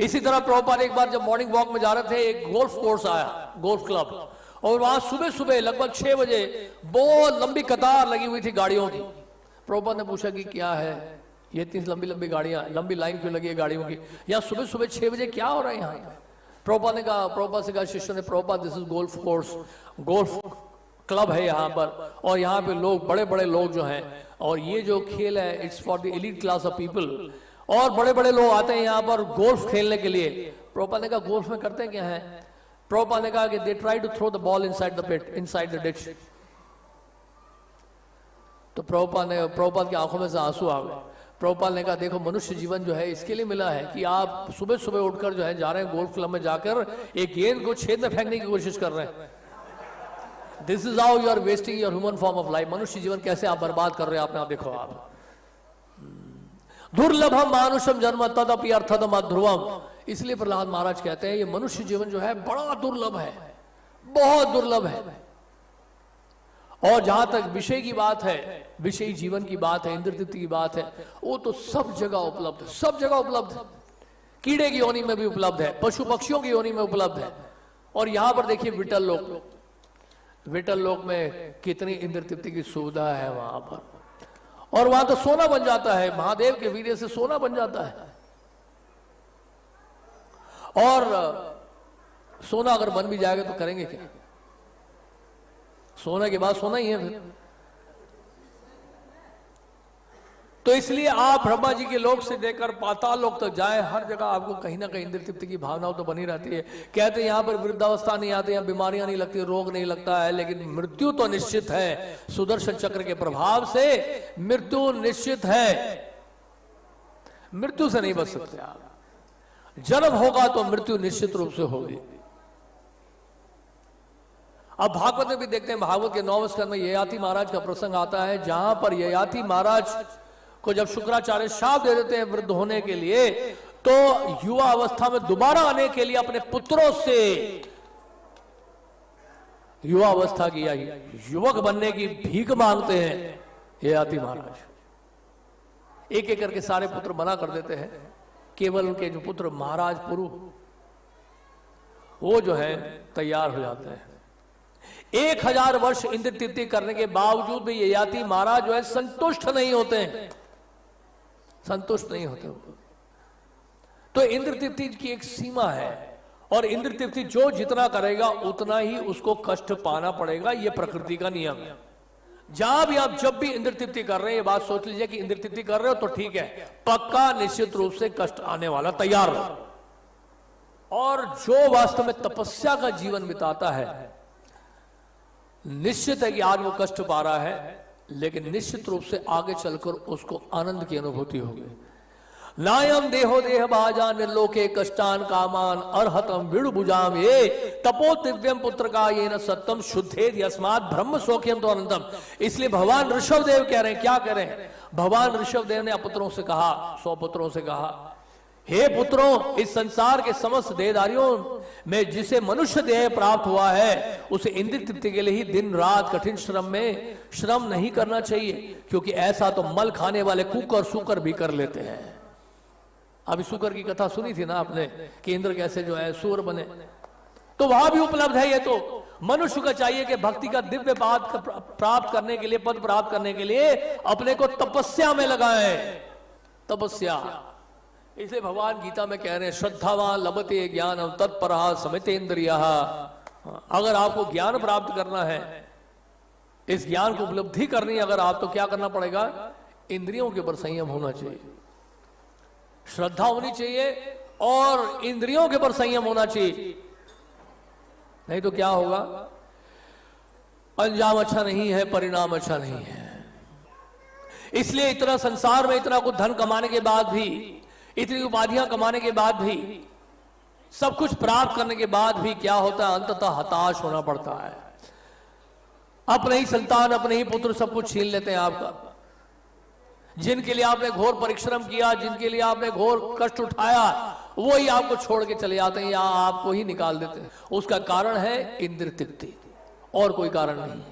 इसी तरह प्रभुपाद एक बार जब मॉर्निंग वॉक में जा रहे थे, एक गोल्फ कोर्स आया, गोल्फ क्लब, और वहां सुबह सुबह लगभग 6 बजे बहुत लंबी कतार लगी हुई थी गाड़ियों की। प्रभुपाद ने पूछा कि क्या है ये इतनी लंबी लंबी गाड़ियां, लंबी लाइन क्यों लगी है गाड़ियों की, यहाँ सुबह सुबह 6 बजे क्या हो रहा है यहाँ? प्रभुपाद ने कहा, प्रभुपाद से कहा शिष्य ने, Prabhupada this is golf course, golf club है यहाँ पर, और यहाँ पे लोग, बड़े बड़े लोग जो हैं, और ये जो खेल है it's for the elite class of people, और बड़े बड़े लोग आते हैं यहाँ पर गोल्फ खेलने के लिए। प्रभुपाद ने कहा गोल्फ में करते क्या है? प्रभुपाद ने कहा कि they try to throw the ball inside the pit, inside the ditch. तो प्रभुपाद की आंखों में से आंसू आ गए। प्रभुपाद ने कहा देखो, मनुष्य जीवन जो है इसके लिए मिला है कि आप सुबह सुबह उठकर जो है जा रहे हैं गोल्फ क्लब में, जाकर एक गेंद को छेद में फेंकने की कोशिश कर रहे हैं। This is how you are wasting your human form of life. मनुष्य जीवन कैसे आप बर्बाद कर रहे हैं, आप देखो। आप दुर्लभम मानुषम जन्म तदपि अर्थदम ध्रुवम। इसलिए प्रहलाद महाराज कहते हैं ये मनुष्य जीवन जो है बड़ा दुर्लभ है, बहुत दुर्लभ है। और जहां तक विषय की बात है, विषयी जीवन की बात है, इंद्र तृप्ति की बात है, वो तो सब जगह उपलब्ध है, सब जगह उपलब्ध है। कीड़े की योनि में भी उपलब्ध है, पशु पक्षियों की योनि में उपलब्ध है। और यहां पर देखिए विठल लोक, विठल लोक में कितनी इंद्र तृप्ति की सुविधा है वहां पर, और वहां तो सोना बन जाता है, महादेव के वीर्य से सोना बन जाता है। और सोना अगर बन भी जाएगा तो करेंगे क्या? सोने के बाद सोना ही है फिर। तो इसलिए आप ब्रह्मा जी के लोक से लेकर पाताल लोक तक जाए, हर जगह आपको कहीं ना कहीं इंद्र तृप्ति की भावना तो बनी रहती है। कहते हैं यहां पर वृद्धावस्था नहीं आती, यहां बीमारियां नहीं लगती, रोग नहीं लगता है, लेकिन मृत्यु तो निश्चित है। सुदर्शन चक्र के प्रभाव से मृत्यु निश्चित है, मृत्यु से नहीं बच सकते आप। जन्म होगा तो मृत्यु निश्चित रूप से होगी। अब भागवत में भी देखते हैं, भागवत के 9वें स्कंद में ययाति महाराज का प्रसंग आता है, जहां पर ययाति महाराज को जब शुक्राचार्य शाप दे देते हैं वृद्ध होने के लिए, तो युवा अवस्था में दोबारा आने के लिए अपने पुत्रों से युवा अवस्था की या युवक बनने की भीख मांगते हैं ययाति महाराज। एक एक करके सारे पुत्र मना कर देते हैं, केवल उनके जो पुत्र महाराज पुरु वो जो है तैयार हो जाते हैं। 1000 वर्ष इंद्र तृप्ति करने के बावजूद भी ययाति महाराज जो है संतुष्ट नहीं होते हैं, संतुष्ट नहीं होते। तो इंद्र तृप्ति की एक सीमा है, और इंद्र तृप्ति जो जितना करेगा उतना ही उसको कष्ट पाना पड़ेगा, ये प्रकृति का नियम है। जहां भी आप जब भी इंद्र तृप्ति कर रहे हैं, ये बात सोच लीजिए कि इंद्र तृप्ति कर रहे हो तो ठीक है, पक्का निश्चित रूप से कष्ट आने वाला, तैयार रहो। और जो वास्तव में तपस्या का जीवन बिताता है, निश्चित है कि आज वो कष्ट पा रहा है, लेकिन निश्चित रूप से आगे चलकर उसको आनंद की अनुभूति होगी। नायम देहो देह बाजा निर्लोके कष्टान कामान अर्हतम विड़ुभुजाम ये तपो दिव्यम पुत्र का ये न सत्यम शुद्धेद यस्मात् ब्रह्म सौख्यम तो अनंतम। इसलिए भगवान ऋषभ देव कह रहे हैं, क्या कह रहे हैं? भगवान ऋषभ देव ने अपपुत्रों से कहा, 100 पुत्रों से कहा, हे पुत्रों, इस संसार के समस्त देहधारियों में जिसे मनुष्य देह प्राप्त हुआ है, उसे इंद्र तृप्ति के लिए ही दिन रात कठिन श्रम में श्रम नहीं करना चाहिए, क्योंकि ऐसा तो मल खाने वाले कुकर सूकर भी कर लेते हैं। अभी सूकर की कथा सुनी थी ना आपने, कि इंद्र कैसे जो है सूर बने, तो वहां भी उपलब्ध है। ये तो मनुष्य का चाहिए कि भक्ति का दिव्य पाद प्राप्त करने के लिए, पद प्राप्त करने के लिए अपने को तपस्या में लगाए, तपस्या। इसलिए भगवान गीता में कह रहे हैं, श्रद्धावान लभते ज्ञानम तत्परः समितेन्द्रियः। अगर आपको ज्ञान प्राप्त करना है, इस ज्ञान को उपलब्धि करनी है अगर आप, तो क्या करना पड़ेगा? इंद्रियों के ऊपर संयम होना चाहिए, श्रद्धा होनी चाहिए, और इंद्रियों के ऊपर संयम होना चाहिए। नहीं तो क्या होगा? अंजाम अच्छा नहीं है, परिणाम अच्छा नहीं है। इसलिए इतना संसार में इतना कुछ धन कमाने के बाद भी, इतनी उपाधियां कमाने के बाद भी, सब कुछ प्राप्त करने के बाद भी क्या होता है? अंततः हताश होना पड़ता है। अपने ही संतान, अपने ही पुत्र सब कुछ छीन लेते हैं आपका। जिनके लिए आपने घोर परिश्रम किया, जिनके लिए आपने घोर कष्ट उठाया, वो ही आपको छोड़ के चले जाते हैं या आपको ही निकाल देते हैं। उसका कारण है इंद्र तृप्ति, और कोई कारण नहीं।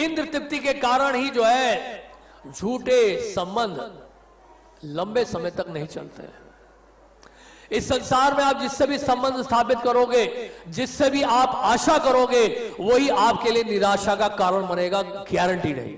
इंद्र तृप्ति के कारण ही जो है झूठे संबंध लंबे समय तक नहीं चलते हैं। इस संसार में आप जिससे भी संबंध स्थापित करोगे, जिससे भी आप आशा करोगे, वही आपके लिए निराशा का कारण बनेगा, गारंटी नहीं।